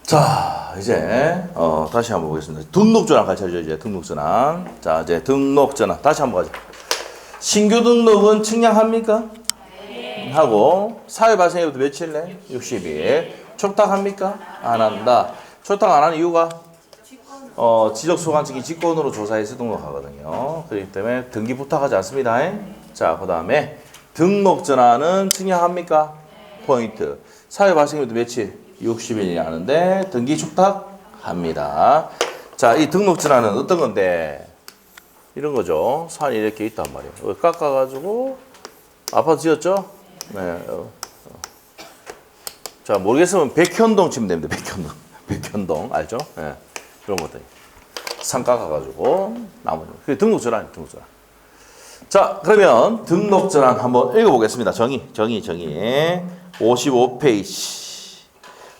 자, 이제 다시 한번 보겠습니다. 등록전환 같이 하죠. 이제 등록전환. 자, 이제 등록전환 다시 한번 가죠. 신규 등록은 측량합니까? 네. 하고 사회 발생일부터 며칠래? 60일. 촉탁합니까? 안 한다. 촉탁 안 하는 이유가 지적소관청이 직권으로 조사해서 등록하거든요. 그렇기 때문에 등기 부탁하지 않습니다. 자, 그 다음에 등록전환은 측량합니까? 포인트. 사회 발생일부터 며칠? 60일이 하는데 등기 축탁합니다. 자, 이 등록전환은 어떤 건데? 이런 거죠. 산이 이렇게 있단 말이에요. 깎아가지고 아파트 지었죠? 네. 자, 모르겠으면 백현동 치면 됩니다. 백현동. 백현동 알죠? 네. 그런 것들. 산 깎아가지고 나머지. 그게 등록전환이에요. 등록전환. 자, 그러면 등록전환 한번 읽어보겠습니다. 정의. 55페이지.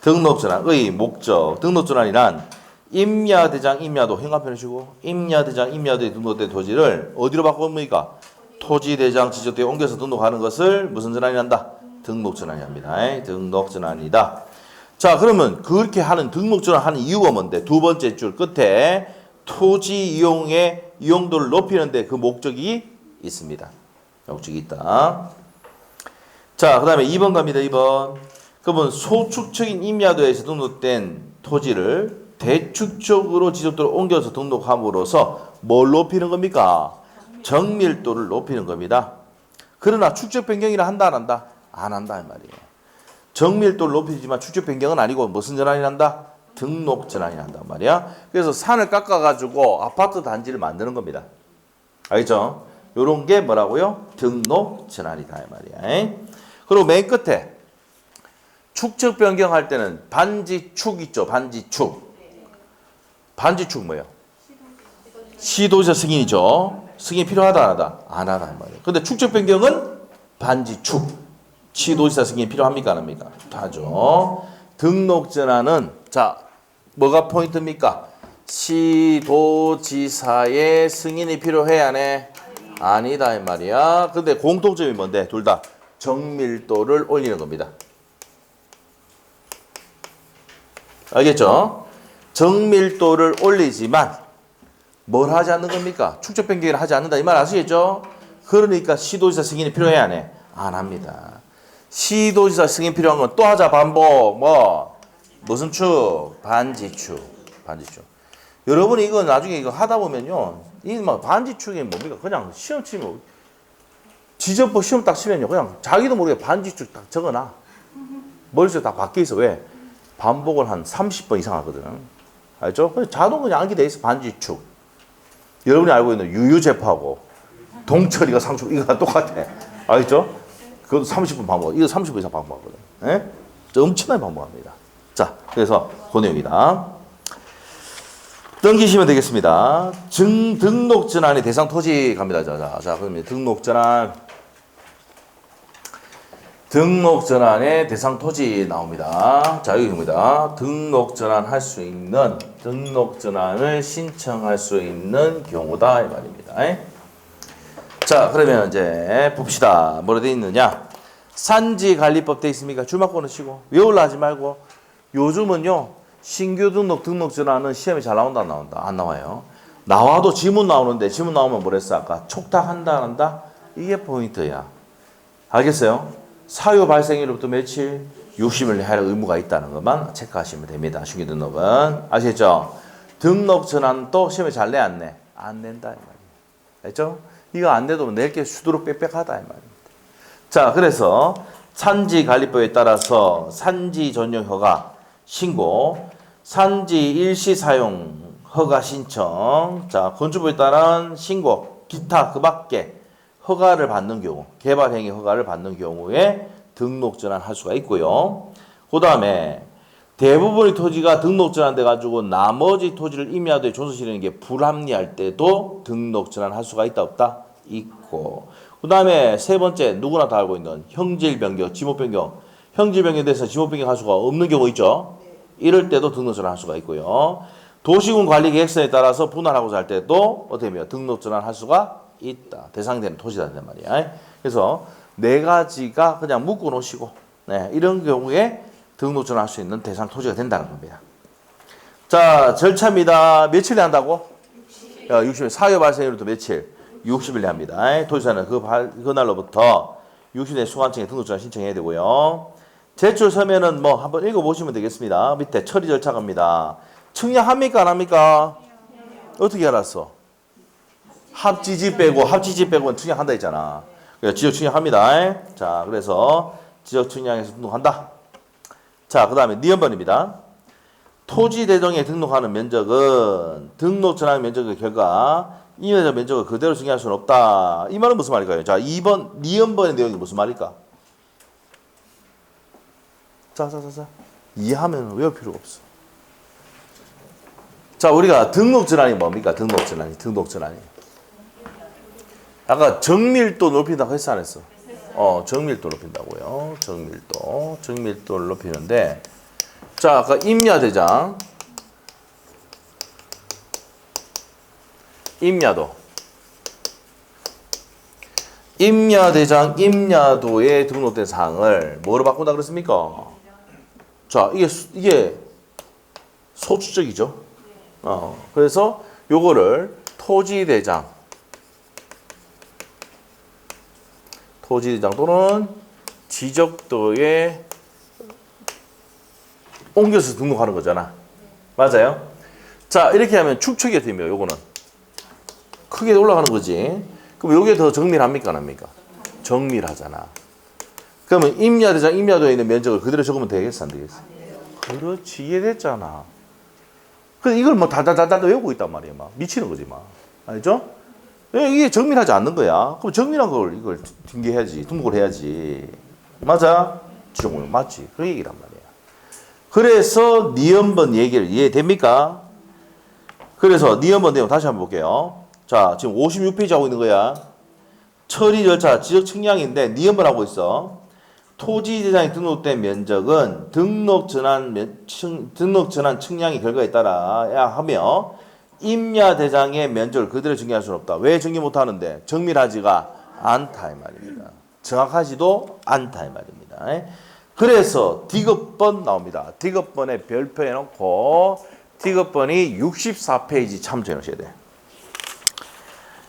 등록전환의 목적. 등록전환이란 임야대장, 임야도 현관편이시고 임야대장, 임야도에 등록된 토지를 어디로 바꿔봅니까? 토지대장 지적대에 옮겨서 등록하는 것을 무슨 전환이란다? 등록전환이랍니다. 등록전환이다. 자, 그러면 그렇게 하는 등록전환 하는 이유가 뭔데? 두 번째 줄 끝에 토지 이용의 이용도를 높이는데 그 목적이 있습니다. 목적이 있다. 자, 그 다음에 2번 갑니다. 2번. 그러면 소축적인 임야도에서 등록된 토지를 대축적으로 지적도로 옮겨서 등록함으로써 뭘 높이는 겁니까? 정밀도를 높이는 겁니다. 그러나 축적 변경이라 한다 안 한다? 안 한다 이 말이에요. 정밀도를 높이지만 축적 변경은 아니고 무슨 전환이 난다? 등록 전환이 난단 말이야. 그래서 산을 깎아가지고 아파트 단지를 만드는 겁니다. 알겠죠? 요런 게 뭐라고요? 등록 전환이다 이 말이야. 그리고 맨 끝에 축적 변경할 때는 반지축 있죠. 반지축. 반지축 뭐예요? 시도지사 승인이죠. 승인 필요하다 안 하다? 안 하다 말이에요. 근데 축적 변경은 반지축. 시도지사 승인 필요합니까 안 합니까? 하죠. 등록 전환은 자 뭐가 포인트입니까? 시도지사의 승인이 필요해 안 해? 아니다 이 말이야. 근데 공통점이 뭔데? 둘 다 정밀도를 올리는 겁니다. 알겠죠? 정밀도를 올리지만 뭘 하지 않는 겁니까? 축적 변경을 하지 않는다 이 말 아시겠죠? 그러니까 시도지사 승인이 필요해 안 해? 안 합니다. 시도지사 승인 필요한 건 또 하자 반복 무슨 축? 반지축. 반지축. 여러분이 이거 나중에 이거 하다 보면요 이 막 반지축이 뭡니까? 그냥 시험 치면 지적법 시험 딱 치면요 그냥 자기도 모르게 반지축 딱 적어놔. 머릿속에 딱 박혀 있어. 왜? 반복을 한 30번 이상 하거든. 알죠? 자동 그냥 암기돼 있어. 반지축. 여러분이 알고 있는 유유제파하고 동철이가 상축 이거랑 똑같아. 알겠죠? 그것도 30번 반복. 이거 30번 이상 반복하거든. 예? 엄청나게 반복합니다. 자, 그래서 그 내용이다. 넘기시면 되겠습니다. 등록 전환의 대상 토지 갑니다. 자, 그러면 등록 전환의 대상 토지 나옵니다. 자, 여기입니다. 등록 전환할 수 있는, 등록 전환을 신청할 수 있는 경우다. 이 말입니다. 자, 그러면 이제 봅시다. 뭐로 되어 있느냐? 산지관리법 되어 있습니까? 줄만 끊으시고. 외우려 하지 말고. 요즘은요, 신규 등록 전환은 시험에 잘 나온다, 안 나온다? 안 나와요. 나와도 지문 나오는데, 지문 나오면 뭐랬어? 아까 촉탁한다, 안 한다? 이게 포인트야. 알겠어요? 사유 발생일로부터 며칠? 60일 내에 할 의무가 있다는 것만 체크하시면 됩니다. 신규 등록은. 아시겠죠? 등록 전환도 시험에 잘 내, 안 내? 안 낸다, 이 말이에요. 알죠? 이거 안 돼도 낼 게 수두룩 빽빽하다, 이 말입니다. 자, 그래서 산지관리법에 따라서 산지 전용 허가 신고, 산지 일시 사용 허가 신청, 자, 건축법에 따른 신고, 기타 그 밖에 허가를 받는 경우, 개발행위 허가를 받는 경우에 등록 전환할 수가 있고요. 그 다음에 대부분의 토지가 등록 전환돼 가지고 나머지 토지를 임야도에 존속시키는 게 불합리할 때도 등록 전환할 수가 있다 없다? 있고. 그 다음에 세 번째 누구나 다 알고 있는 형질 변경, 지목 변경. 형질 변경에 대해서 지목 변경할 수가 없는 경우 있죠. 이럴 때도 등록 전환할 수가 있고요. 도시군 관리 계획서에 따라서 분할하고자 할 때도 어떻게 하면 등록 전환할 수가 있다. 대상되는 토지라는 말이야. 그래서 네 가지가 그냥 묶어 놓으시고, 네, 이런 경우에 등록 전환할 수 있는 대상 토지가 된다는 겁니다. 자, 절차입니다. 며칠에 한다고? 60일. 사유 발생일부터 며칠? 60일에 합니다. 토지사는 그날로부터 60일 수강청에 등록전화 신청해야 되고요. 제출 서면은 뭐 한번 읽어보시면 되겠습니다. 밑에 처리 절차 갑니다. 측량합니까? 안 합니까? 어떻게 알았어? 합지지 빼고는 측량한다 했잖아. 그래서 지적 측량합니다. 자, 그래서 지적 측량에서 등록한다. 자, 그 다음에 니은번입니다. 토지 대정에 등록하는 면적은 등록 전환 면적의 결과 임야자 면적을 그대로 정의할 수는 없다. 이 말은 무슨 말일까요? 자, 2번 니은번의 내용이 무슨 말일까? 자. 이해하면 외울 필요가 없어. 자, 우리가 등록 전환이 뭡니까? 등록 전환이. 아까 정밀도 높인다고 했어, 안 했어? 정밀도 높인다고요. 정밀도를 높이는데, 자, 아까 임야대장, 임야대장, 임야도에 등록된 사항을 뭐로 바꾼다 그랬습니까? 자, 이게 소추적이죠. 그래서 요거를 토지대장 또는 지적도에 옮겨서 등록하는 거잖아. 맞아요? 자, 이렇게 하면 축척이 되면 요거는 크게 올라가는 거지. 그럼 요게 더 정밀합니까? 안 합니까? 정밀하잖아. 그러면 임야대장, 임야도에 있는 면적을 그대로 적으면 되겠어? 안 되겠어? 그렇지, 이해됐잖아. 그래서 이걸 뭐 달달달달 외우고 있단 말이야. 막 미치는 거지, 막. 알죠? 이게 정밀하지 않는 거야. 그럼 정밀한 걸 이걸 등록을 해야지. 맞아? 지정을 맞지. 그 얘기란 말이야. 그래서 니은번 얘기를 이해됩니까? 그래서 니은번 내용 다시 한번 볼게요. 자, 지금 56페이지 하고 있는 거야. 처리 절차, 지적 측량인데 니은번 하고 있어. 토지 대장에 등록된 면적은 등록 전환 측량의 결과에 따라야 하며 임야 대장의 면적을 그대로 정의할 수는 없다. 왜 정의 못 하는데? 정밀하지가 않다 이 말입니다. 정확하지도 않다 이 말입니다. 그래서 디귿번 나옵니다. 디귿번에 별표해 놓고 디귿번이 64페이지 참조해 놓으셔야 돼.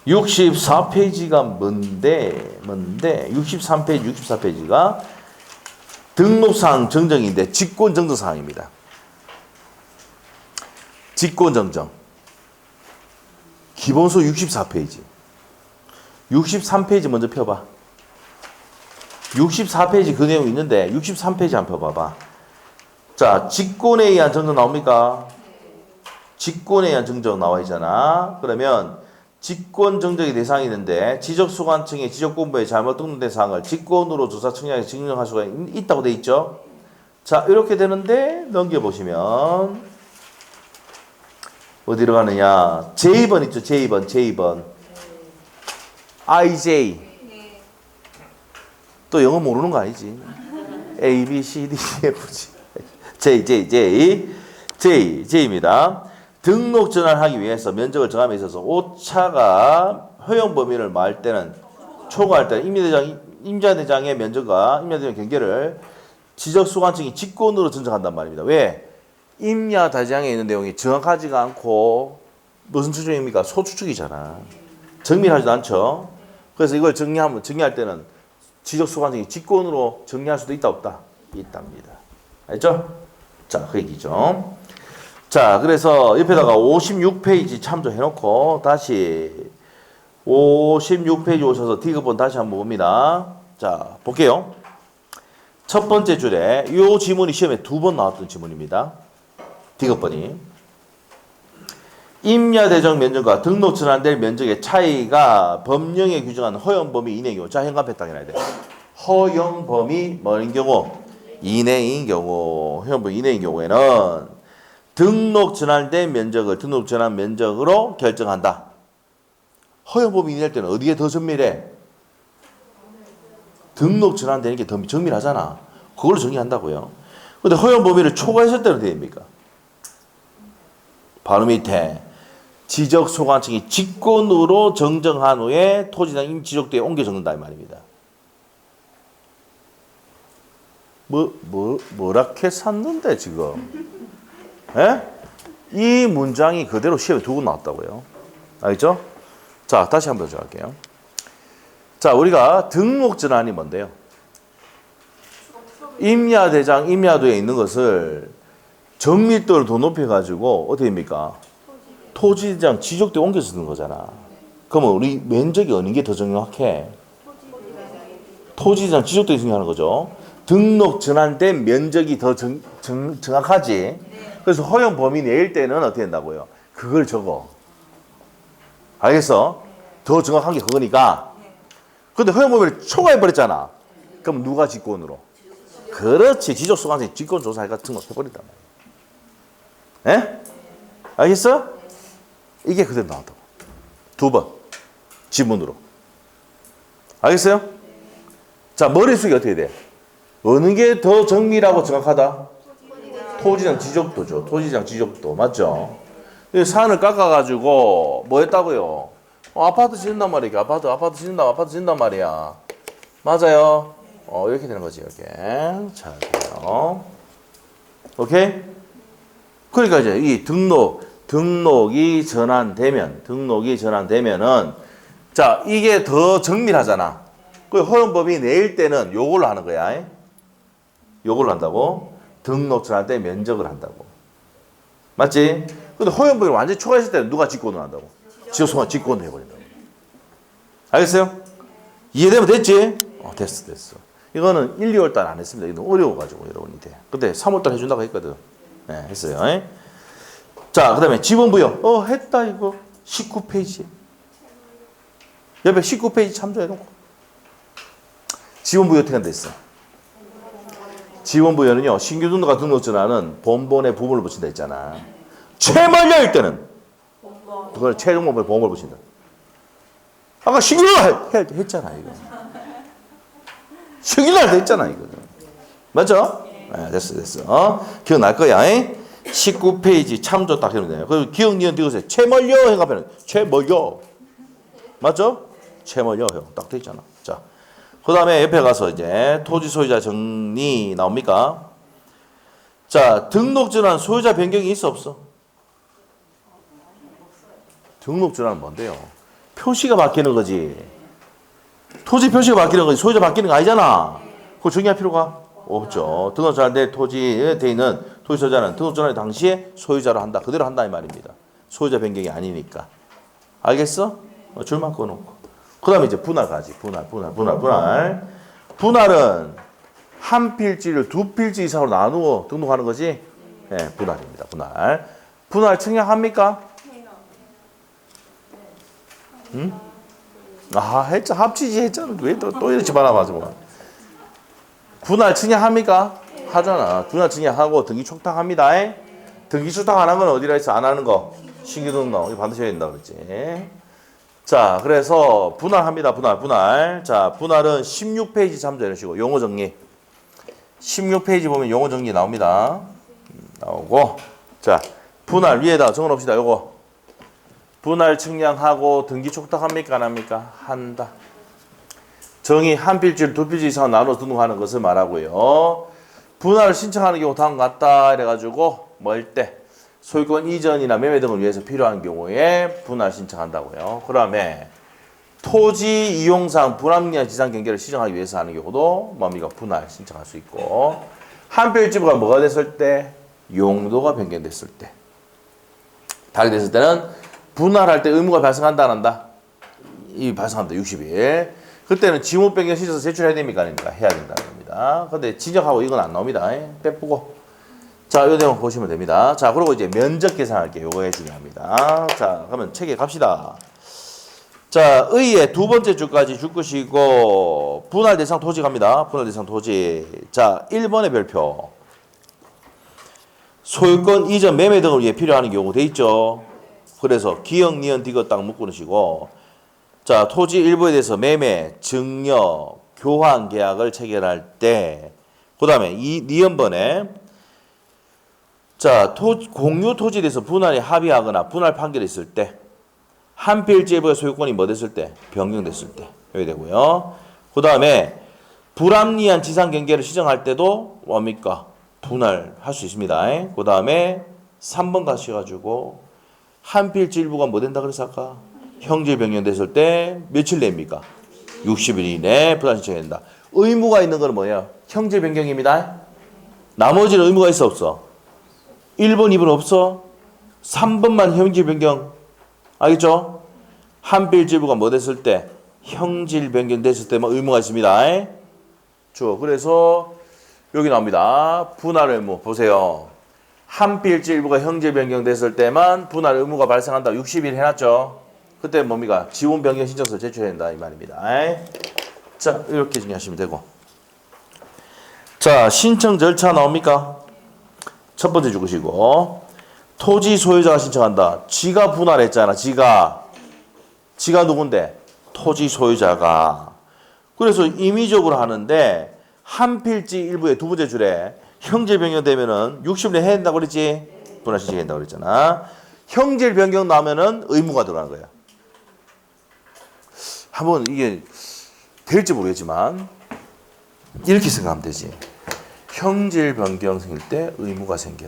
64페이지가 뭔데 63페이지 64페이지가 등록사항 정정인데 직권정정사항입니다. 직권정정 기본소 64페이지 63페이지 먼저 펴봐. 64페이지 그 내용 있는데 63페이지 한번 펴봐봐. 자, 직권에 의한 정정 나옵니까? 직권에 의한 정정 나와 있잖아. 그러면 직권 정정의 대상이 있는데 지적소관청의 지적공부에 잘못 등록된 사항을 직권으로 조사 측량해서 증명할 수가 있다고 돼 있죠. 자, 이렇게 되는데 넘겨보시면 어디로 가느냐? J번 있죠. J번 IJ 또 영어 모르는 거 아니지? A, B, C, D, E, F, G J입니다. 등록 전환하기 위해서 면적을 정함에 있어서 오차가 허용 범위를 말 때는 초과할 때 임자대장의 면적과 임야대장 경계를 지적소관청이 직권으로 정정한단 말입니다. 왜? 임야대장에 있는 내용이 정확하지가 않고 무슨 추측입니까? 소추측이잖아. 정밀하지도 않죠. 그래서 이걸 정리할 때는 지적소관청이 직권으로 정리할 수도 있다 없다? 있답니다. 알죠? 자, 그 얘기죠. 자, 그래서 옆에다가 56페이지 참조해놓고 다시 56페이지 오셔서 디귿번 다시 한번 봅니다. 자, 볼게요. 첫 번째 줄에 이 지문이 시험에 2번 나왔던 지문입니다. 디귿번이 임야대정 면적과 등록 전환될 면적의 차이가 법령에 규정한 허용 범위 이내의 경우. 자, 현관패 딱 해놔야 돼. 허용 범위 뭐인 경우? 이내인 경우. 허용 범위 이내인 경우에는 등록 전환된 면적을 등록 전환 면적으로 결정한다. 허용 범위 이내일 때는 어디에 더 정밀해? 등록 전환되는 게 더 정밀하잖아. 그걸로 정의한다고요. 근데 허용 범위를 초과했을 때는 됩니까? 바로 밑에 지적소관청이 직권으로 정정한 후에 토지상 임지적도에 옮겨 적는다 이 말입니다. 뭐라게 샀는데 지금? 에? 이 문장이 그대로 시험에 두고 나왔다고요. 알겠죠? 자, 다시 한번 들어갈게요. 자, 우리가 등록전환이 뭔데요? 임야대장, 임야도에 있는 것을 정밀도를 더 높여가지고 어떻게 됩니까? 토지대장, 지적도에 옮겨서 쓰는 거잖아. 그러면 우리 면적이 어느 게 더 정확해? 토지대장, 지적도에 승인하는 거죠. 등록 전환된 면적이 더 정확하지. 그래서 허용 범위 내일 때는 어떻게 된다고요? 그걸 적어. 알겠어? 더 정확한 게 그거니까. 근데 허용 범위를 초과해버렸잖아. 그럼 누가 직권으로? 그렇지. 지적소관청이 직권조사 같은 거 해버린단 말이야. 예? 알겠어? 이게 그대로 나왔다고. 2번. 지문으로. 알겠어요? 자, 머릿속이 어떻게 돼? 어느 게 더 정밀하고 정확하다? 토지장 지적도죠. 토지장 지적도. 맞죠? 산을 깎아가지고 뭐 했다고요? 아파트 짓는단 말이야. 아파트 짓는단 말이야. 맞아요? 이렇게 되는 거지. 이렇게. 자, 이렇게요. 오케이? 그러니까 이제 이 등록이 전환되면은 자, 이게 더 정밀하잖아. 그 허용법이 내일 때는 요걸로 하는 거야. 요걸로 한다고. 등록 전환 때 면적을 한다고. 맞지? 근데 허용법이 완전히 초과했을 때는 누가 직권을 한다고? 지적소관 직권을 해버린다고. 알겠어요? 이해되면 됐지? 됐어. 이거는 1, 2월달 안 했습니다. 이거 어려워가지고 여러분이 돼. 근데 3월달 해준다고 했거든. 네, 했어요. 자, 그 다음에 지분부여. 했다 이거. 19페이지. 옆에 19페이지 참조해놓고. 지분부여 어떻게 됐어? 지분부여는요, 신규 등록과 등록 전환은 본본에 부분을 붙인다 했잖아. 최멀려일 때는 그걸 최종본에 보험을 붙인다. 아까 신규 했잖아, 이거. 신규 날 했잖아, 이거. 맞죠? 네, 됐어. 기억날 거야. 19페이지 참조 딱 해놓으면 돼요. 그리고 기억, 니은, 디귿에 최멀려 해가면 최멀려. 맞죠? 최멀려 딱 돼 있잖아. 자. 그 다음에 옆에 가서 이제 토지 소유자 정리 나옵니까? 자, 등록 전환 소유자 변경이 있어 없어? 등록 전환은 뭔데요? 표시가 바뀌는 거지. 토지 표시가 바뀌는 거지. 소유자 바뀌는 거 아니잖아. 그거 정리할 필요가 없죠. 등록 전환된 토지에 돼 있는 토지 소유자는 등록 전환 당시에 소유자로 한다. 그대로 한다 이 말입니다. 소유자 변경이 아니니까. 알겠어? 줄만 꺼놓고. 그 다음에 이제 분할 가지. 분할. 분할은 한 필지를 두 필지 이상으로 나누어 등록하는 거지. 네, 분할입니다. 분할 청약합니까? 응? 합치지 했잖아. 왜 또 이렇게 말아가지고. 분할 청약합니까? 하잖아. 분할 청약하고 등기 촉탁합니다. 등기 촉탁 안 하면 어디라 했어? 안 하는 거. 신규 등록. 반드시 해야 된다 그랬지. 자, 그래서 분할합니다. 분할. 자, 분할은 16페이지 참조해 주시고 용어 정리. 16페이지 보면 용어 정리 나옵니다. 나오고. 자, 분할 위에다 적어 놓읍시다. 요거. 분할 측량하고 등기 촉탁합니까? 안 합니까? 한다. 정의 한 필지를 두 필지 이상 나눠 등록하는 것을 말하고요. 분할을 신청하는 경우 다음과 같다. 이래가지고 뭘 때? 소유권 이전이나 매매 등을 위해서 필요한 경우에 분할 신청한다고요. 그 다음에 토지 이용상 불합리한 지상 경계를 시정하기 위해서 하는 경우도 뭡니까? 분할 신청할 수 있고 한 필지부가 뭐가 됐을 때? 용도가 변경됐을 때. 다르게 됐을 때는 분할할 때 의무가 발생한다 안 한다? 이 발생한다. 60일. 그때는 지목 변경 신청서 제출해야 됩니까? 아닙니까? 해야 된다는 겁니다. 근데 지적하고 이건 안 나옵니다. 빼쁘고. 자, 요 내용 보시면 됩니다. 자, 그리고 이제 면적 계산할게요. 요거에 중요합니다. 자, 그러면 책에 갑시다. 자, 의의 두 번째 줄까지 줄 것이고, 분할 대상 토지 갑니다. 분할 대상 토지. 자, 1번의 별표. 소유권 이전 매매 등을 위해 필요한 경우 돼 있죠. 그래서 기억, 니은, 디귿 딱 묶고 넣으시고, 자, 토지 일부에 대해서 매매, 증여, 교환 계약을 체결할 때, 그 다음에 니은번에 자, 공유 토지에 대해서 분할이 합의하거나 분할 판결했을 때, 한 필지의 소유권이 뭐 됐을 때? 변경됐을 때. 여기 되고요. 그 다음에 불합리한 지상 경계를 시정할 때도 뭡니까? 분할할 수 있습니다. 그 다음에 3번 가셔가지고 한 필지 일부가 뭐 된다 그래서 아까 형질 변경됐을 때 며칠 내입니까? 60일 이내 부담 신청해야 된다. 의무가 있는 건 뭐예요? 형질 변경입니다. 나머지는 의무가 있어 없어? 1번, 2번 없어? 3번만 형질 변경. 알겠죠? 한 필지 일부가 뭐 됐을 때? 형질 변경 됐을 때만 의무가 있습니다. 줘. 그래서 여기 나옵니다. 분할 의무 보세요. 한 필지 일부가 형질 변경 됐을 때만 분할 의무가 발생한다. 60일 해놨죠. 그때 뭡니까? 지원 변경 신청서 제출해야 된다 이 말입니다. 자, 이렇게 정리하시면 되고. 자, 신청 절차 나옵니까? 첫 번째 죽으시고 토지 소유자가 신청한다. 지가 분할했잖아. 지가 누군데? 토지 소유자가. 그래서 임의적으로 하는데 한 필지 일부의 두 번째 줄에 형질 변경 되면은 60일 해야 된다고 그랬지? 분할 신청해야 된다고 그랬잖아. 형질 변경 나오면은 의무가 들어가는 거야. 한번 이게 될지 모르겠지만 이렇게 생각하면 되지. 형질 변경 생길 때 의무가 생겨.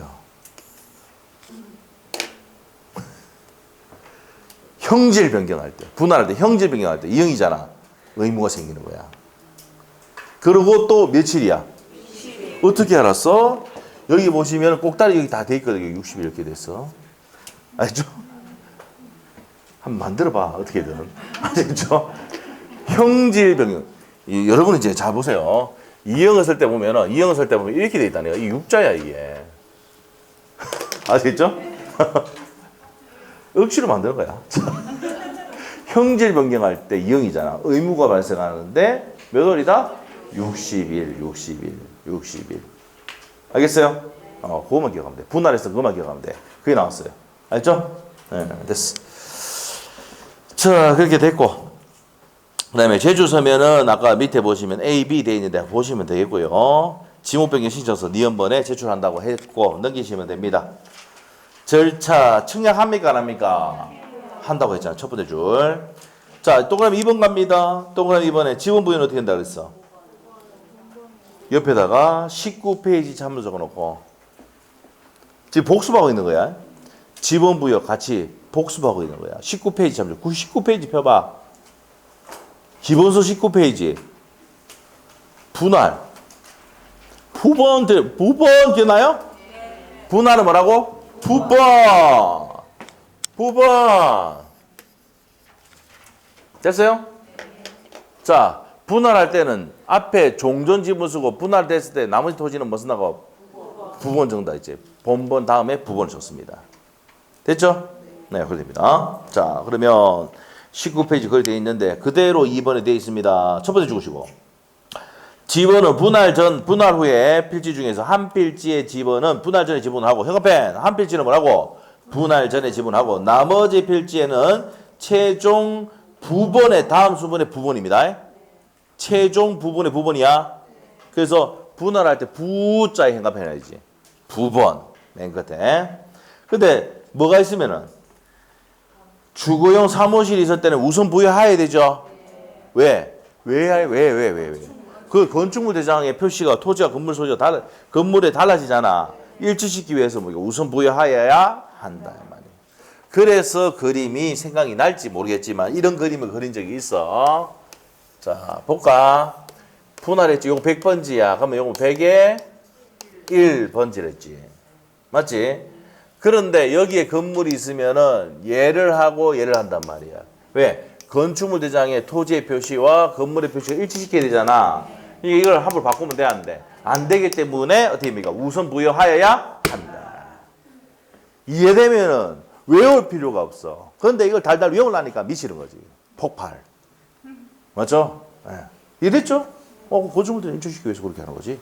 형질 변경할 때, 분할할 때, 형질 변경할 때 이형이잖아. 의무가 생기는 거야. 그리고 또 며칠이야? 60일. 어떻게 알았어? 여기 보시면 꼭다리 여기 다 돼 있거든요. 60일 이렇게 됐어. 알죠? 한번 만들어봐. 어떻게든. 알죠? 형질 변경. 여러분 이제 잘 보세요. 이형을 쓸 때 보면은 이렇게 돼 있다네요. 이 육자야 이게. 아시겠죠? 억지로 만드는 거야. 형질 변경할 때 이형이잖아. 의무가 발생하는데 몇 월이다? 60일. 알겠어요? 그거만 기억하면 돼. 분할해서 그거만 기억하면 돼. 그게 나왔어요. 알죠? 네, 됐어. 자, 그렇게 됐고. 그 다음에 제주 서면은 아까 밑에 보시면 A, B 돼 있는데 보시면 되겠고요. 지목 변경 신청서 니은번에 제출한다고 했고 넘기시면 됩니다. 절차 청약합니까 안 합니까? 한다고 했잖아. 첫 번째 줄. 자, 동그라미 2번 갑니다. 동그라미 2번에 지원 부여는 어떻게 한다 그랬어? 옆에다가 19페이지 참으로 적어놓고 지금 복습하고 있는 거야. 지원 부여 같이 복습하고 있는 거야. 19페이지 참으로. 19페이지 펴봐. 기본서 19페이지. 분할. 9번 기억나요? 분할은 뭐라고? 9번. 됐어요? 자, 분할할 때는 앞에 종전 지분 쓰고 분할됐을 때 나머지 토지는 뭐 쓴다고? 부분 정도 있지. 본번 다음에 부분을 줬습니다. 됐죠? 네, 그렇게 됩니다. 자, 그러면 19페이지 거기 되어 있는데 그대로 2번에 되어 있습니다. 첫 번째 죽으시고. 지번은 분할 전, 분할 후에 필지 중에서 한 필지의 지번은 분할 전에 지분하고 형광펜 한 필지는 뭐라고? 분할 전에 지분하고 나머지 필지에는 최종 부분의 다음 수분의 부분입니다. 최종 부분의 부분이야. 그래서 분할할 때 부자에 형광펜 해야지. 부분 맨 끝에. 근데 뭐가 있으면은 주거용 사무실이 있을 때는 우선 부여해야 되죠. 왜? 그 건축물 대장의 표시가 토지와 건물 소지가 건물에 달라지잖아. 일치시키기 위해서 뭐 우선 부여하여야 한다 말이야. 그래서 그림이 생각이 날지 모르겠지만 이런 그림을 그린 적이 있어. 자, 볼까? 분할했지. 요거 100번지야. 그러면 요거 100에 1번지랬지. 맞지? 그런데 여기에 건물이 있으면은 얘를 하고 얘를 한단 말이야. 왜? 건축물 대장의 토지의 표시와 건물의 표시가 일치시켜야 되잖아. 이걸 함부로 바꾸면 돼, 안 돼? 안 되기 때문에 어떻게 됩니까? 우선 부여하여야 한다. 이해되면은 외울 필요가 없어. 그런데 이걸 달달 외우려니까 미치는 거지. 폭발. 맞죠? 네. 이해됐죠? 건축물 대장 일치시키기 위해서 그렇게 하는 거지.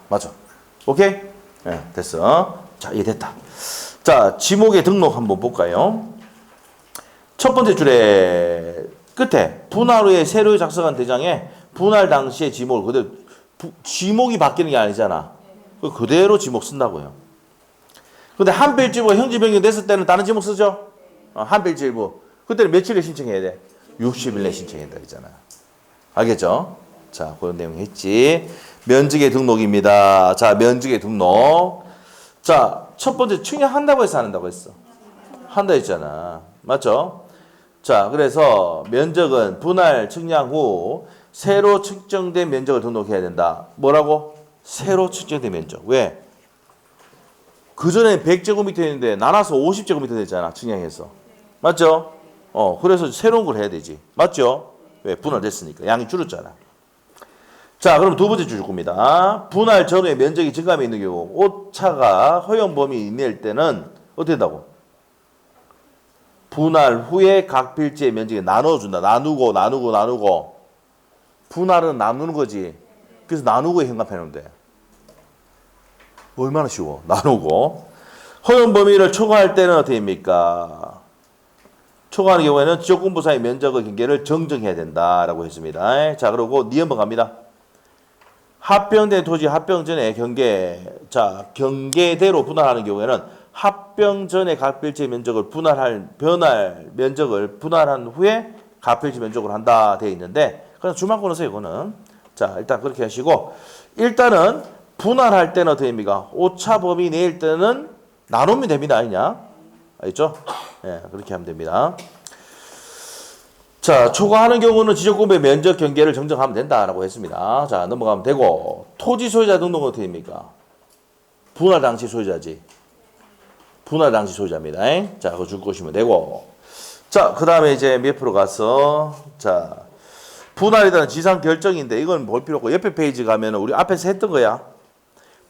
맞죠? 오케이? 네, 됐어. 자, 이해됐다. 자, 지목의 등록 한번 볼까요? 첫 번째 줄에 끝에 분할 후에 새로 작성한 대장에 분할 당시의 지목을 그대로 지목이 바뀌는 게 아니잖아. 그대로 지목 쓴다고요. 근데 한 필지부가 형질 변경 됐을 때는 다른 지목 쓰죠? 한 필지부. 그때는 며칠에 신청해야 돼? 60일 내에 신청해야 된다 했잖아. 알겠죠? 자, 그런 내용 했지. 면적의 등록입니다. 자, 면적의 등록. 자, 첫 번째 측량한다고 해서 안 한다고 했어. 한다 했잖아. 맞죠? 자, 그래서 면적은 분할 측량 후 새로 측정된 면적을 등록해야 된다. 뭐라고? 새로 측정된 면적. 왜? 그전에 100제곱미터였는데 나눠서 50제곱미터 됐잖아. 측량해서. 맞죠? 그래서 새로운 걸 해야 되지. 맞죠? 왜? 분할됐으니까. 양이 줄었잖아. 자, 그럼 두 번째 줄 겁니다. 분할 전후에 면적이 증감해 있는 경우 오차가 허용 범위 이내일 때는 어떻게 된다고? 분할 후에 각 필지의 면적이 나눠준다. 나누고. 분할은 나누는 거지. 그래서 나누고에 현감해 놓는데. 얼마나 쉬워. 나누고. 허용 범위를 초과할 때는 어떻게 됩니까? 초과하는 경우에는 지적군부 사이 면적의 경계를 정정해야 된다라고 했습니다. 자, 그리고 니 한번 갑니다. 합병된 토지 합병 전에 자, 경계대로 분할하는 경우에는 합병 전에 각 필지 면적을 면적을 분할한 후에 각 필지 면적으로 한다 되어 있는데, 그냥 줄만 끊으세요, 이거는. 자, 일단 그렇게 하시고, 일단은 분할할 때는 어떻게 됩니까? 오차 범위 내일 때는 나누면 됩니다, 아니냐? 알겠죠? 예, 그렇게 하면 됩니다. 자, 초과하는 경우는 지적군부의 면적 경계를 정정하면 된다라고 했습니다. 자, 넘어가면 되고, 토지 소유자 등록은 어떻게 됩니까? 분할 당시 소유자지. 분할 당시 소유자입니다. 자, 그거 줄 것이면 되고. 자, 그 다음에 이제 몇 프로 가서, 자, 분할에 대한 지상 결정인데, 이건 볼 필요 없고, 옆에 페이지 가면 우리 앞에서 했던 거야.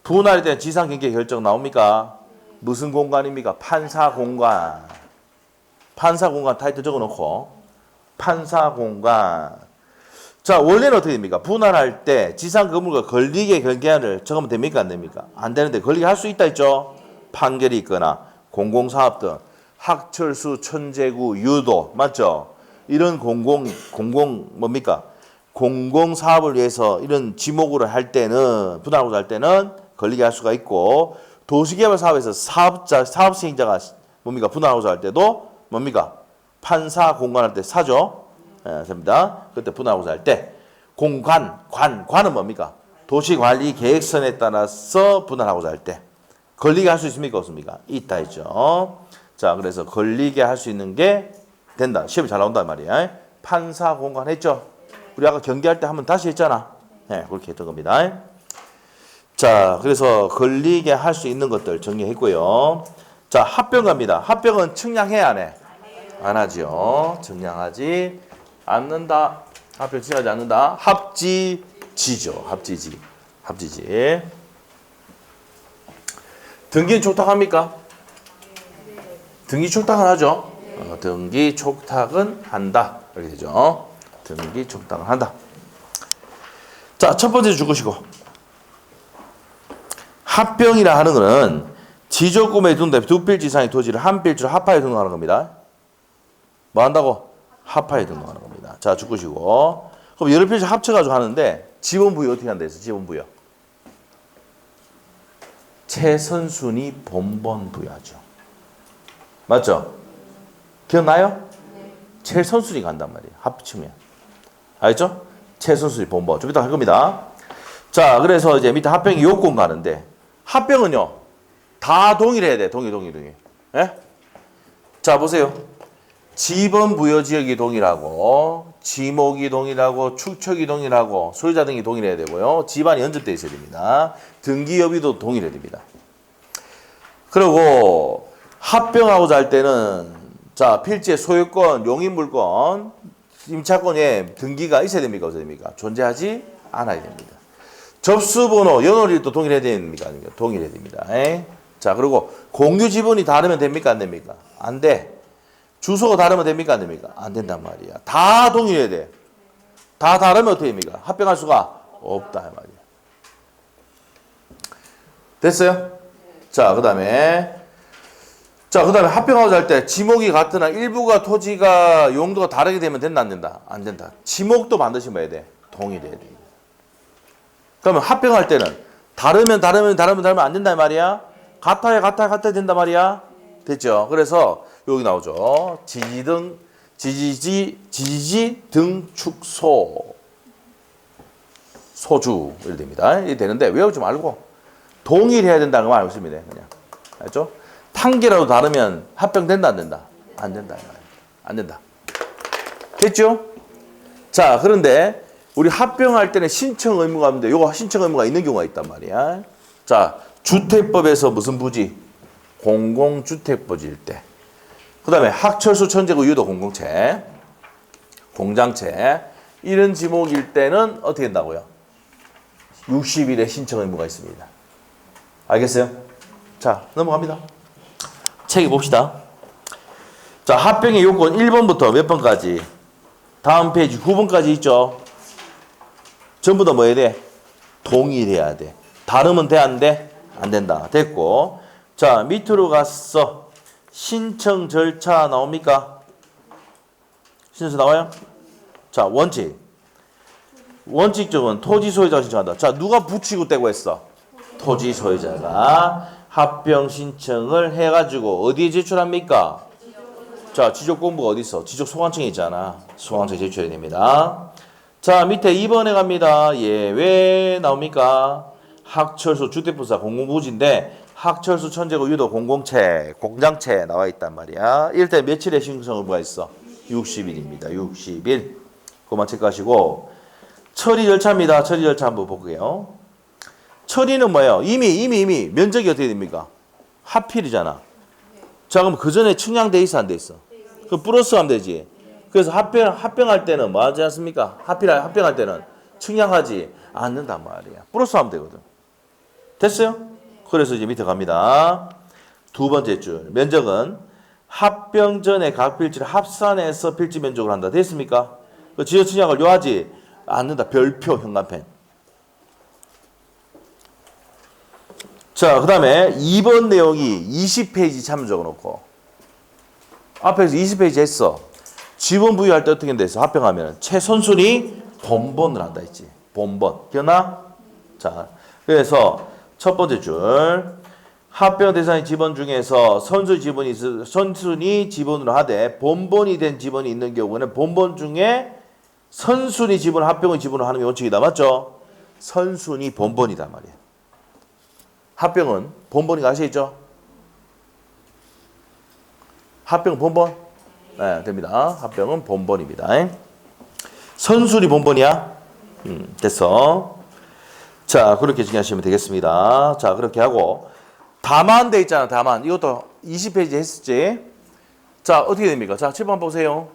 분할에 대한 지상 경계 결정 나옵니까? 무슨 공간입니까? 판사 공간. 판사 공간 타이틀 적어 놓고. 판사 공간. 자, 원래는 어떻게 됩니까? 분할할 때 지상 건물과 권리계 경계안을 적으면 됩니까? 안 됩니까? 안 되는데 권리계 할 수 있다 했죠? 판결이 있거나 공공사업 등 학철수, 천재구, 유도 맞죠? 이런 뭡니까? 공공사업을 위해서 이런 지목으로 할 때는 분할하고 할 때는 권리계 할 수가 있고, 도시개발 사업에서 사업 시행자가 뭡니까? 분할하고 할 때도 뭡니까? 판사 공간할 때 사죠. 됩니다. 그때 분할하고자 할 때 관은 뭡니까? 도시관리 계획선에 따라서 분할하고자 할 때 걸리게 할 수 있습니까? 없습니까? 있다 했죠. 자, 그래서 걸리게 할 수 있는 게 된다. 시험이 잘 나온단 말이야. 판사 공간 했죠. 우리 아까 경기할 때 한번 다시 했잖아. 네, 그렇게 했던 겁니다. 자, 그래서 걸리게 할 수 있는 것들 정리했고요. 자, 합병 갑니다. 합병은 측량해야 안 해? 안 하죠. 측량하지 않는다. 합병 측량하지 않는다. 합지지죠. 합지지. 등기 촉탁합니까? 등기 촉탁은 하죠. 등기 촉탁은 한다. 이렇게 되죠. 등기 촉탁은 한다. 자, 첫 번째 줄 것이고, 합병이라 하는 것은 지적구매에 등록된 두 필지 이상의 토지를 한 필지로 합하여 등록하는 겁니다. 뭐 한다고? 합하여 등록하는 겁니다. 자, 줄 것이고, 그럼 여러 필지 합쳐가지고 하는데 지분 부여 어떻게 한다 했어? 지분 부여. 최선순위 본번 부여하죠. 맞죠? 기억나요? 최선순위 간단 말이에요. 합치면. 알겠죠? 최선순위 본번. 좀 이따 할 겁니다. 자, 그래서 이제 밑에 합병이 요건 가는데, 합병은요, 다 동일해야 돼. 동일. 예? 자, 보세요. 지번 부여 지역이 동일하고, 지목이 동일하고, 축척이 동일하고, 소유자 등이 동일해야 되고요. 집안이 연접되어 있어야 됩니다. 등기 여부도 동일해야 됩니다. 그리고 합병하고자 할 때는, 자, 필지의 소유권, 용인물권, 임차권에 등기가 있어야 됩니까? 없어야 됩니까? 존재하지 않아야 됩니다. 접수번호, 연월일도 동일해야 됩니까? 아닙니까? 동일해야 됩니다. 자, 그리고 공유 지분이 다르면 됩니까? 안 됩니까? 안 돼. 주소가 다르면 됩니까? 안 됩니까? 안 된단 말이야. 다 동일해야 돼. 다 다르면 어떻게 됩니까? 합병할 수가 없다 말이야. 됐어요? 자, 그 다음에 합병하고자 할 때 지목이 같으나 일부가 토지가 용도가 다르게 되면 된다 안 된다? 안 된다. 지목도 반드시 뭐 해야 돼? 동일해야 돼. 그러면 합병할 때는 다르면 안 된다 말이야. 같아야 된단 말이야. 됐죠? 그래서 여기 나오죠. 지지지 등 축소 소주 이렇게 됩니다. 이렇게 되는데 외우지 말고 동일해야 된다는 거 알고 있습니다. 그냥 알죠? 판계라도 다르면 합병된다, 안 된다? 안 된다. 안 된다. 됐죠? 자, 그런데 우리 합병할 때는 신청 의무가 있는데 요거 신청 의무가 있는 경우가 있단 말이야. 자, 주택법에서 무슨 부지? 공공주택부지일 때. 그 다음에 학철수 천재구 유도 공공체, 공장체 이런 지목일 때는 어떻게 된다고요? 60일의 신청 의무가 있습니다. 알겠어요? 자, 넘어갑니다. 책에 봅시다. 자, 합병의 요건 1번부터 몇 번까지? 다음 페이지 9번까지 있죠? 전부 다 뭐 해야 돼? 동일해야 돼. 다르면 돼, 안 돼? 안 된다. 됐고. 자, 밑으로 갔어. 신청 절차 나옵니까? 신청 나와요? 자, 원칙. 원칙적은 토지 소유자가 신청한다. 자, 누가 붙이고 떼고 했어? 토지 소유자가 합병 신청을 해가지고 어디에 제출합니까? 자, 지적공부가 어디 있어? 지적소관청에 있잖아. 소관청에 제출해야 됩니다. 자, 밑에 2번에 갑니다. 예, 왜 나옵니까? 학철수 주택부사 공공부지인데 학철수 천재구 유도 공공체, 공장체 나와 있단 말이야. 이럴 때 며칠의 신청 의무가 있어? 60일입니다. 60일. 그것만 체크하시고 처리 절차입니다. 처리 절차 한번 볼게요. 처리는 뭐예요? 이미 면적이 어떻게 됩니까? 하필이잖아. 자, 그럼 그 전에 측량돼 있어, 안 돼 있어? 그 플러스 하면 되지. 그래서 합병할 때는 뭐 하지 않습니까? 합병할 때는 측량하지 않는단 말이야. 플러스 하면 되거든. 됐어요? 그래서 이제 밑에 갑니다. 두 번째 줄. 면적은 합병 전에 각 필지를 합산해서 필지 면적을 한다. 됐습니까? 그 지적 측량을 요하지 않는다. 별표 현관펜. 자, 그 다음에 2번 내용이 20페이지 참여 적어놓고 앞에서 20페이지 했어. 지번 부여할 때 어떻게 된다 합병하면 최선순위 본번을 한다 했지. 본번. 기억나? 자, 그래서 첫 번째 줄 합병 대상의 지번 중에서 선순위 지번으로 하되 본번이 된 지번이 있는 경우는 본번 중에 선순위 지번 합병의 지번으로 하는 게 원칙이다. 맞죠? 선순위 본번이단 말이야. 합병은 본번이 아시겠죠? 합병 본번? 네, 됩니다. 합병은 본번입니다. 선순위 본번이야? 됐어. 자, 그렇게 정리하시면 되겠습니다. 자, 그렇게 하고 다만 돼 있잖아. 다만. 이것도 20페이지 했었지? 자, 어떻게 됩니까? 자, 7번 보세요.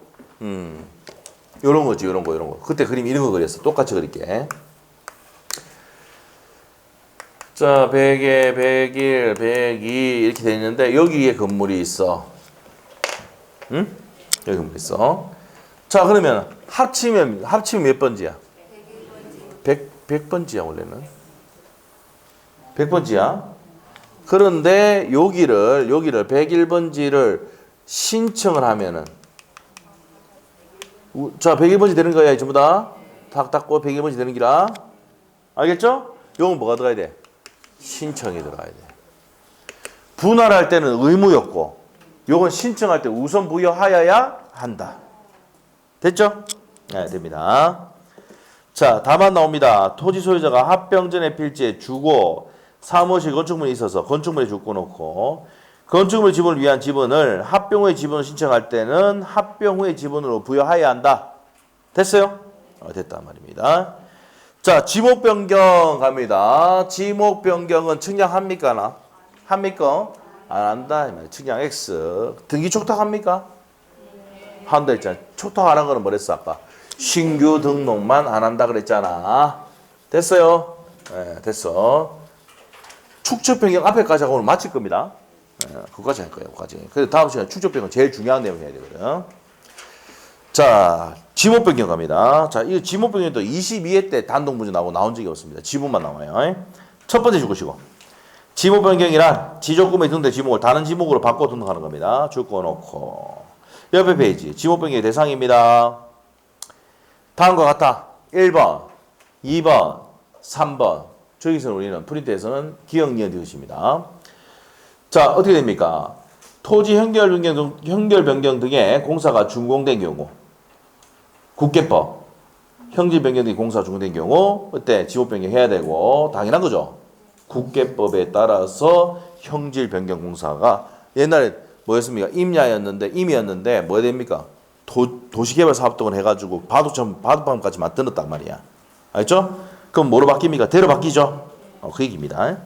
요런 거지, 요런 거. 그때 그림 이런 거 그렸어. 똑같이 그릴게. 자, 100에 101, 102 이렇게 돼 있는데 여기에 건물이 있어. 응? 여기 건물 있어. 자, 그러면 합치면 몇 번지야? 100번지야 원래는. 100번지야. 그런데 여기를 101번지를 신청을 하면은 자, 101번지 되는 거야, 전부 다. 탁 닦고 101번지 되는 기라. 알겠죠? 요건 뭐가 들어가야 돼? 신청이 들어가야 돼. 분할할 때는 의무였고 요건 신청할 때 우선 부여하여야 한다. 됐죠? 네, 됩니다. 자, 답안 나옵니다. 토지 소유자가 합병 전에 필지에 주고 사무실 건축물이 있어서 건축물에 주고 놓고 건축물 지분을 위한 지분을 합병 후의 지분을 신청할 때는 합병 후의 지분으로 부여하여야 한다. 됐어요? 됐단 말입니다. 자, 지목 변경 갑니다. 지목 변경은 측량합니까? 나? 합니까? 안 한다. 측량 X. 등기 촉탁합니까? 한다 했잖아. 촉탁 안 한 거는 뭐랬어, 아까? 신규 등록만 안 한다 그랬잖아. 됐어요? 네, 됐어. 축적 변경 앞에까지 하고 오늘 마칠 겁니다. 네, 그거까지 할 거예요, 그거까지. 그래서 다음 시간에 축적 변경 제일 중요한 내용 해야 되거든. 자, 지목 변경 갑니다. 자, 이 지목 변경도 22회 때 단독 문제 나온 적이 없습니다. 지목만 나와요. 첫 번째 주고시고. 지목 변경이란 지적금에 등록된 지목을 다른 지목으로 바꿔 등록하는 겁니다. 줄거 놓고. 옆에 페이지. 지목 변경의 대상입니다. 다음과 같아. 1번, 2번, 3번. 저기서 우리는 프린트에서는 기억 니은 디귿입니다. 자, 어떻게 됩니까? 토지 현결 변경 등의 공사가 준공된 경우. 국계법, 형질 변경 등의 공사가 준공된 경우 그때 지목 변경해야 되고 당연한 거죠. 국계법에 따라서 형질 변경 공사가 옛날에 뭐였습니까? 임이었는데 뭐 됩니까? 도시개발 사업등을 해가지고 바둑판까지 만들었단 말이야. 알죠? 그럼 뭐로 바뀝니까? 대로 바뀌죠? 그 얘기입니다.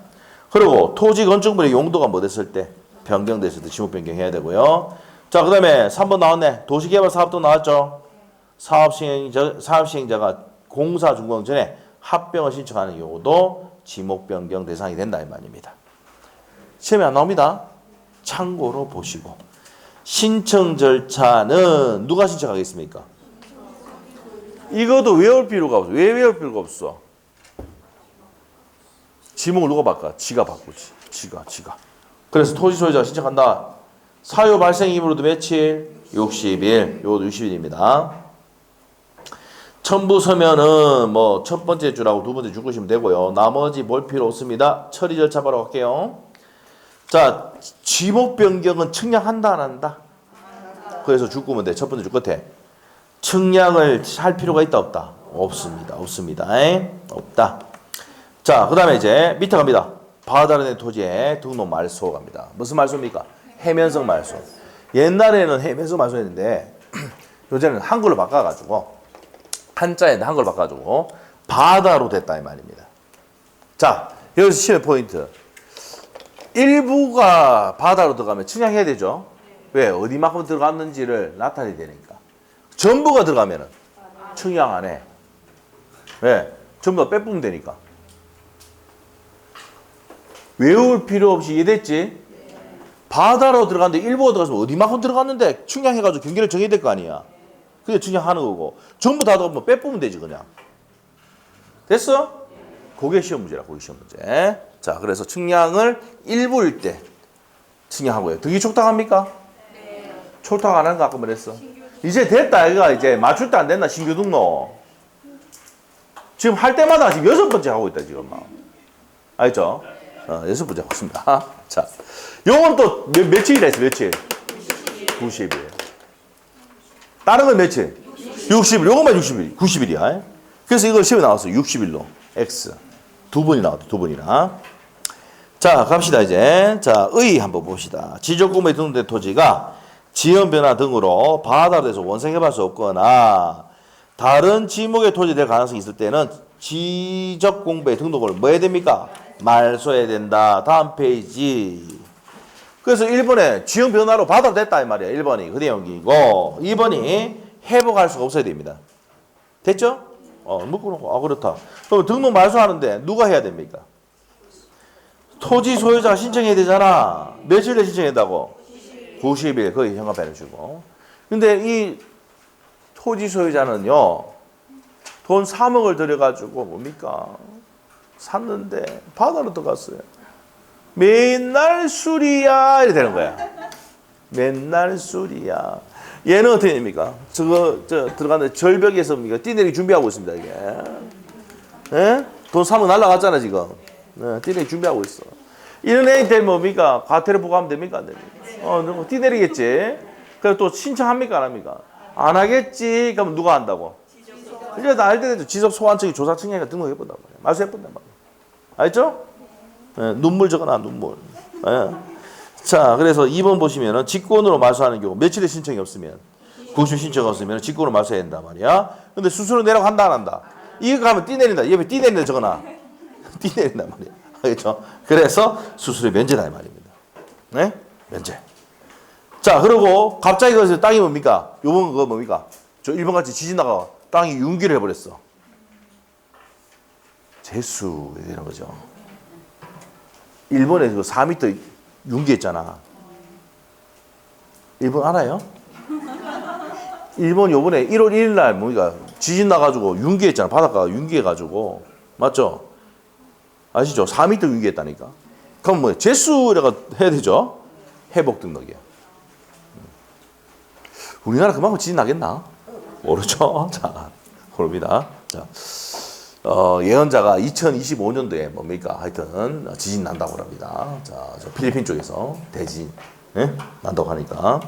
그리고 토지 건축물의 용도가 뭐 됐을 때? 변경됐을 때 지목 변경해야 되고요. 자, 그 다음에 3번 나왔네. 도시개발 사업등 나왔죠? 사업 시행자가 공사 준공 전에 합병을 신청하는 경우도 지목 변경 대상이 된다 이 말입니다. 시험에 안 나옵니다. 참고로 보시고. 신청 절차는 누가 신청하겠습니까? 이것도 외울 필요가 없어. 왜 외울 필요가 없어? 지목을 누가 바꿔? 지가 바꾸지. 지가. 그래서 토지 소유자가 신청한다. 사유 발생 이후로도 며칠? 60일. 요것도 60일입니다. 첨부 서면은 뭐 첫 번째 줄하고 두 번째 줄 것이면 되고요. 나머지 볼 필요 없습니다. 처리 절차 바로 갈게요. 자, 지목 변경은 측량한다 안 한다? 그래서 줄 거면 돼. 첫 번째 줄 끝에. 측량을 할 필요가 있다 없다? 없습니다. 없다. 자, 그 다음에 이제 밑에 갑니다. 바다로 된 토지에 등록 말소 갑니다. 무슨 말소입니까? 해면성 말소. 옛날에는 해면성 말소였는데 요새는 한글로 바꿔가지고 한자에다 한글로 바꿔가지고 바다로 됐다 이 말입니다. 자, 여기서 시험의 포인트. 일부가 바다로 들어가면 측량해야 되죠. 왜? 어디만큼 들어갔는지를 나타내야 되니까. 전부가 들어가면은 측량 안 해. 왜? 전부 다 빼보면 되니까. 외울 필요 없이 이해됐지? 바다로 들어갔는데 일부가 들어가서 어디만큼 들어갔는데 측량해가지고 경계를 정해야 될 거 아니야. 그게 측량하는 거고. 전부 다 들어가면 빼보면 되지 그냥. 됐어? 그게 시험 문제라. 그게 시험 문제. 자, 그래서 측량을 일부일 때 측량하고요. 등기 촉탁합니까? 네. 촉탁 안 하는 거 아까 말했어. 이제 됐다. 이제 맞출 때 안 됐나? 신규 등록. 지금 할 때마다 지금 6번째 하고 있다 지금 막. 알죠? 6번째 하고 있습니다. 자, 요건 또 며칠이라 했어? 며칠? 90일. 다른 건 며칠? 60일. 요것만 60일. 90일이야. 그래서 이걸 시험에 나왔어. 60일로. X. 두 번이 나왔다. 두 번이나. 자, 갑시다 이제. 자, 의 한번 봅시다. 지적공부에 등록된 토지가 지형 변화 등으로 바다로 돼서 원상개발 수 없거나 다른 지목의 토지 될 가능성이 있을 때는 지적공부에 등록을 뭐 해야 됩니까? 말소해야 된다. 다음 페이지. 그래서 1번에 지형 변화로 바다로 됐다 이 말이야. 1번이 그 내용이고 2번이 회복할 수가 없어야 됩니다. 됐죠? 묶어놓고 그렇다. 그럼 등록 말소하는데 누가 해야 됩니까? 토지 소유자가 신청해야 되잖아. 며칠에 신청해야 된다고? 90일. 거의 현관펜을 주고. 근데 이 토지 소유자는요. 돈 3억을 들여가지고 뭡니까? 샀는데 바다로 들어갔어요. 맨날 술이야 이렇게 되는 거야. 맨날 술이야. 얘는 어떻게 됩니까? 들어갔는데 절벽에서 뛰내리기 준비하고 있습니다 이게. 예? 돈 3억 날라갔잖아 지금. 뛰내리기 준비하고 있어. 이런 애인 되면 뭡니까? 과태료 부과하면 됩니까? 안 됩니까? 뛰내리겠지. 그래서 또 신청합니까? 안 합니까? 안 하겠지. 그러면 누가 한다고? 이제 나 알 때 되죠. 지적 소환청이 조사 측량이니까 등록해본단 말이야. 말소해본단 말이야. 알죠? 눈물 적어놔, 눈물. 자, 그래서 2번 보시면은 직권으로 말소하는 경우 며칠에 신청이 없으면 90일 신청 없으면 직권으로 말소해야 된단 말이야. 근데 수수료 내라고 한다 안 한다? 이거 가면 띠내린다. 옆에 띠내린다 적어놔. 띠내린단 말이야. 알겠죠? 그래서 수수료 면제다 이 말입니다. 네? 면제. 자, 그리고 갑자기 거기서 땅이 뭡니까? 요번 그거 뭡니까? 저 1번 같이 지진 나가 땅이 융기를 해버렸어. 재수 이런 거죠. 일본에 그 4m 융기했잖아. 일본 알아요? 일본 요번에 1월 1일 날 뭡니까? 지진 나가지고 융기했잖아. 바닷가가 융기해가지고. 맞죠? 아시죠? 4m 융기했다니까. 그럼 뭐 재수라고 해야 되죠? 회복 등록이야. 우리나라 그만큼 지진 나겠나? 모르죠? 자, 모릅니다. 자, 예언자가 2025년도에 뭡니까? 하여튼 지진 난다고 합니다. 자, 저 필리핀 쪽에서 대지진 난다고 하니까.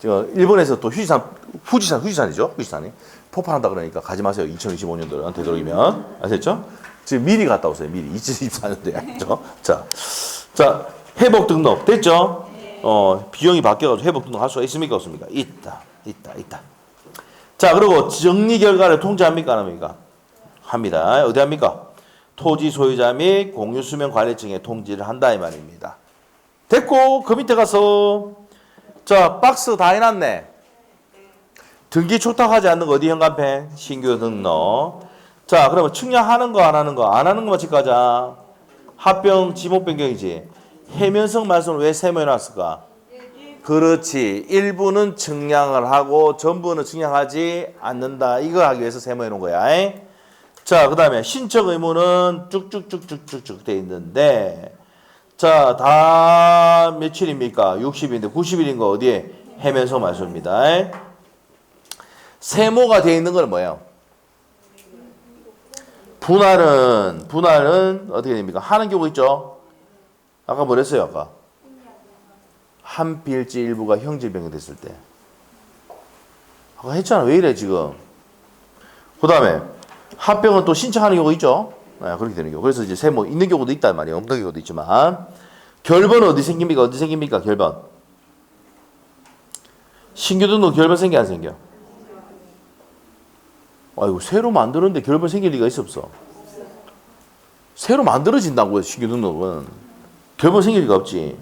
일본에서 또 후지산이죠? 후지산이 폭발한다 그러니까 가지 마세요. 2025년도에 되도록이면. 아셨죠? 지금 미리 갔다 오세요. 미리 2024년도에 알죠? 자, 회복 등록 됐죠? 비용이 바뀌어가지고 회복 등록할 수가 있습니까? 없습니까? 있다. 자, 그리고 정리 결과를 통지합니까? 안 합니까? 합니다. 어디 합니까? 토지 소유자 및 공유 수명 관리청에 통지를 한다 이 말입니다. 됐고 그 밑에 가서 자 박스 다 해놨네. 등기 초탁하지 않는 거 어디 현관펜? 신규 등록. 자 그러면 측량하는 거 안 하는 거? 안 하는 거만 짚가자. 합병 지목 변경이지. 해면성 말씀을 왜 세모해놨을까? 그렇지. 일부는 측량을 하고 전부는 측량하지 않는다. 이걸 하기 위해서 세모해놓은 거야. 자, 그 다음에 신청 의무는 쭉쭉쭉쭉쭉쭉 돼 있는데 자, 다 며칠입니까? 60일인데 90일인 거 어디에? 해면성 말씀입니다. 세모가 돼 있는 건 뭐예요? 분할은 어떻게 됩니까? 하는 경우 있죠? 아까 뭐랬어요? 아까 한 필지 일부가 형질 변경됐을 때 아까 했잖아. 왜 이래 지금? 그 다음에 합병은 또 신청하는 경우가 있죠. 그렇게 되는 경우. 그래서 이제 세모 있는 경우도 있단 말이에요. 없는 경우도 있지만 결번은 어디 생깁니까? 어디 생깁니까? 결번. 신규 등록 결번 생겨 안 생겨? 아이고 새로 만드는데 결번 생길 리가 있어 없어? 새로 만들어진다고요. 신규 등록은 결번 생길 리가 없지.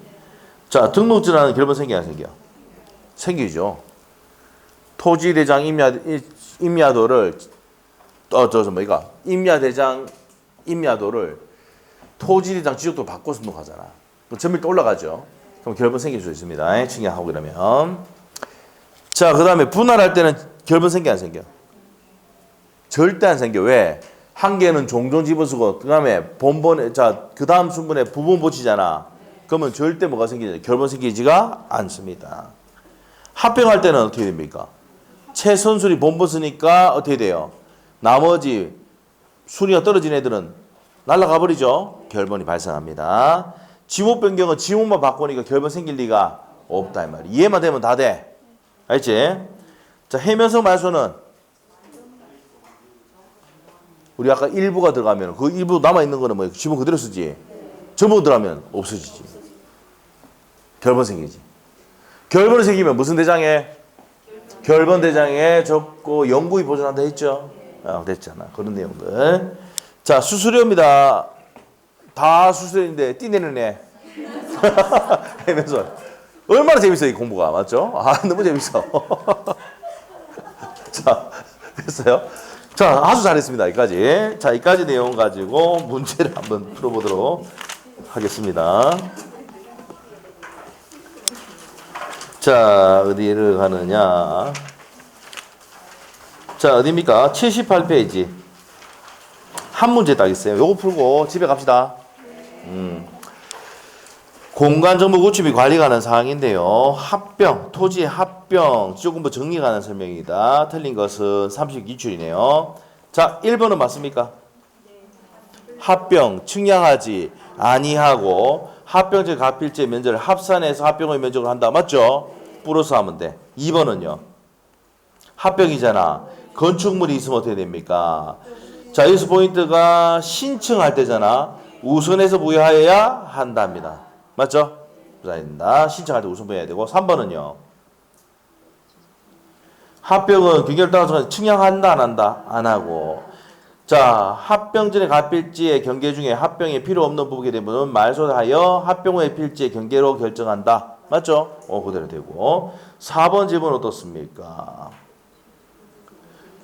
자 등록증하는 결번 생겨 안 생겨? 생기죠. 토지대장 임야도를 임야대장 임야도를 토지대장 지적도 바꿔서 등록하잖아. 전밀도 올라가죠. 그럼 결번 생길 수 있습니다. 측량하고 이러면. 자, 그 다음에 분할할 때는 결번 생겨 안 생겨? 절대 안 생겨. 왜? 한 개는 종종 집어쓰고 그 다음에 본번에 그 다음 순번에 부분 보치잖아. 그러면 절대 뭐가 생기지? 결번 생기지가 않습니다. 합병할 때는 어떻게 됩니까? 최선술이 본번 쓰니까 어떻게 돼요? 나머지 순위가 떨어진 애들은 날아가 버리죠. 결번이 발생합니다. 지목 변경은 지목만 바꾸니까 결번 생길 리가 없다 이 말이야. 이해만 되면 다 돼. 알지? 자, 해면성 말소는 우리 아까 일부가 들어가면 그 일부 남아 있는 거는 뭐 지목 그대로 쓰지. 전부 들어가면 없어지지. 결번 생기지. 결번이 생기면 무슨 대장에? 결번 대장에 적고 영구히 보존한다 했죠. 됐잖아. 그런 내용들. 자, 수수료입니다. 다 수수료인데 띠내는 애. 하면서 얼마나 재밌어 이 공부가. 맞죠? 너무 재밌어. 자, 됐어요? 자, 아주 잘했습니다. 여기까지. 자, 여기까지 내용 가지고 문제를 한번 풀어보도록 하겠습니다. 자, 어디를 가느냐. 자, 어디입니까? 78페이지. 한 문제 딱 있어요. 요거 풀고 집에 갑시다. 공간정보 구축 및 관리 관한 사항인데요. 합병, 토지의 합병, 지적공부 정리 관한 설명이다. 틀린 것은 32줄이네요. 자, 1번은 맞습니까? 합병, 측량하지 아니하고 합병제 가필제 면적을 합산해서 합병의 면적을 한다. 맞죠? 플러스 하면 돼. 2번은요. 합병이잖아. 건축물이 있으면 어떻게 됩니까? 자, 여기서 포인트가 신청할 때잖아. 우선해서 부여하여야 한답니다. 맞죠? 신청할 때 우선 부여해야 되고. 3번은요. 합병은 경계를 따라서 측량한다 안 한다? 안 하고. 자, 합병 전의 가필지의 경계 중에 합병이 필요 없는 부분에 대한 말소하여 합병 후의 필지의 경계로 결정한다. 맞죠? 그대로 되고. 4번 질문 어떻습니까?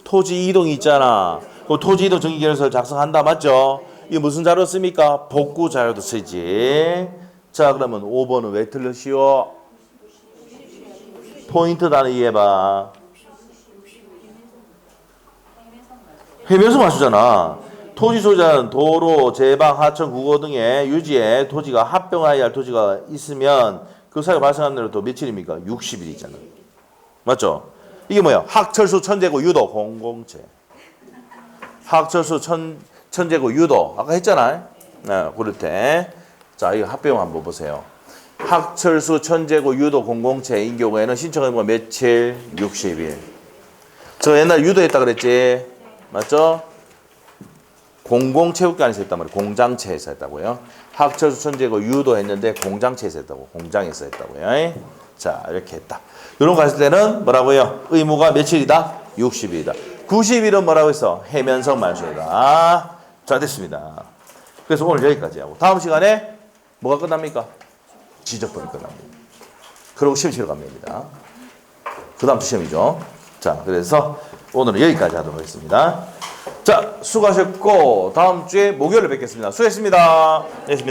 토지 이동이 있잖아. 그 토지 이동 정기 계획서를 작성한다. 맞죠? 이게 무슨 자료 씁니까? 복구 자료도 쓰지. 자, 그러면 5번은 왜 틀렸시오? 포인트 단어 이해해봐. 해면성 말소잖아. 토지 소유자는 도로, 제방, 하천, 국어 등의 유지에 토지가 합병하여야 할 토지가 있으면 그 사이에 발생하는 대로 또 며칠입니까? 60일이잖아. 맞죠? 이게 뭐야? 학철수, 천재고, 유도, 공공체. 학철수, 천재고, 유도. 아까 했잖아. 그럴 때. 자, 이거 합병 한번 보세요. 학철수, 천재고, 유도, 공공체인 경우에는 신청 의무가 며칠? 60일. 저 옛날 유도했다 그랬지? 맞죠? 공공체육관에서 했단 말이에요. 공장체에서 했다고요. 학철수 천재고 유도 했는데 공장체에서 했다고. 공장에서 했다고요. 자, 이렇게 했다. 이런 거 했을 때는 뭐라고요? 의무가 며칠이다? 60일이다. 90일은 뭐라고 했어? 해면성 말소이다. 자, 됐습니다. 그래서 오늘 여기까지 하고 다음 시간에 뭐가 끝납니까? 지적분이 끝납니다. 그리고 시험 치러 갑니다. 그 다음 주 시험이죠. 자, 그래서 오늘은 여기까지 하도록 하겠습니다. 자, 수고하셨고 다음 주에 목요일에 뵙겠습니다. 수고했습니다. 수고했습니다.